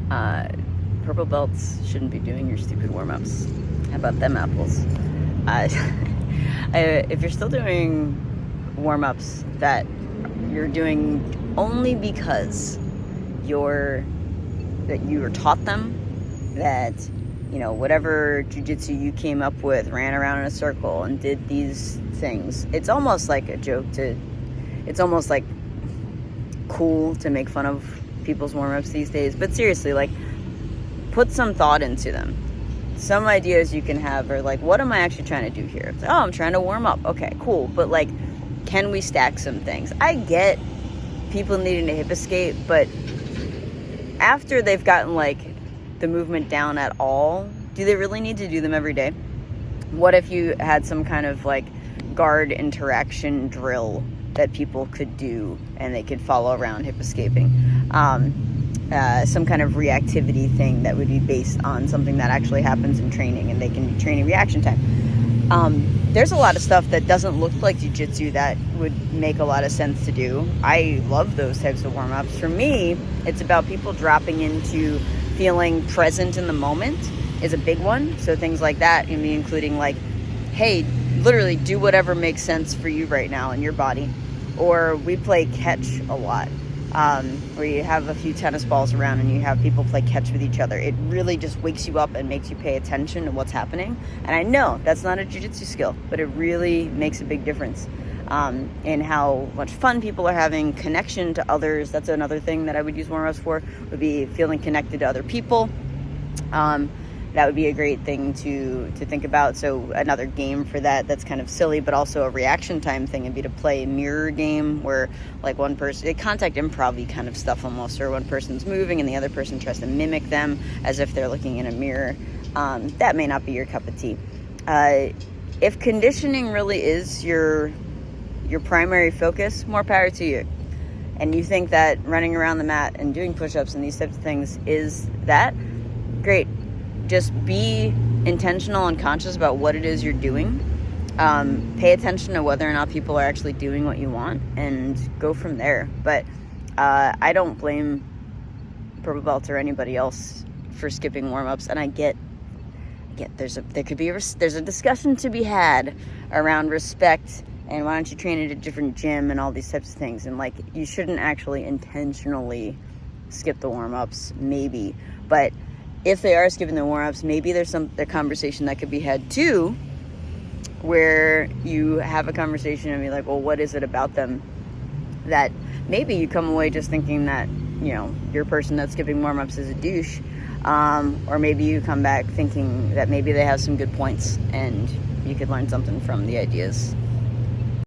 Purple belts shouldn't be doing your stupid warm-ups. How about them apples? Uh, if you're still doing warm-ups that you're doing only because you were taught them, that whatever jiu-jitsu you came up with, ran around in a circle and did these things, it's almost like a joke it's almost like cool to make fun of people's warm-ups these days. But seriously, like, put some thought into them. Some ideas you can have are like, what am I actually trying to do here? It's like, oh, I'm trying to warm up. Okay, cool. But like, can we stack some things? I get people needing to hip escape, but after they've gotten like the movement down at all, do they really need to do them every day? What if you had some kind of like guard interaction drill that people could do and they could follow around hip escaping? Some kind of reactivity thing that would be based on something that actually happens in training, and they can be training reaction time. There's a lot of stuff that doesn't look like jiu-jitsu that would make a lot of sense to do. I love those types of warm-ups. For me, it's about people dropping into feeling present in the moment is a big one. So things like that, including like, hey, literally do whatever makes sense for you right now in your body. Or we play catch a lot, where you have a few tennis balls around and you have people play catch with each other. It really just wakes you up and makes you pay attention to what's happening. And I know that's not a jiu-jitsu skill, but it really makes a big difference in how much fun people are having, connection to others. That's another thing that I would use warm-ups for, would be feeling connected to other people. That would be a great thing to think about. So another game for that's kind of silly, but also a reaction time thing, would be to play a mirror game where like one person, contact improv-y kind of stuff almost, or one person's moving and the other person tries to mimic them as if they're looking in a mirror. That may not be your cup of tea. If conditioning really is your primary focus, more power to you. And you think that running around the mat and doing push-ups and these types of things is that, great. Just be intentional and conscious about what it is you're doing. Pay attention to whether or not people are actually doing what you want, and go from there. But I don't blame purple belts or anybody else for skipping warm-ups. And I get there's a discussion to be had around respect and why don't you train at a different gym and all these types of things. And like, you shouldn't actually intentionally skip the warm-ups, maybe. But if they are skipping the warm-ups, maybe there's a conversation that could be had too, where you have a conversation and be like, well, what is it about them that maybe you come away just thinking that, your person that's skipping warm-ups is a douche. Or maybe you come back thinking that maybe they have some good points and you could learn something from the ideas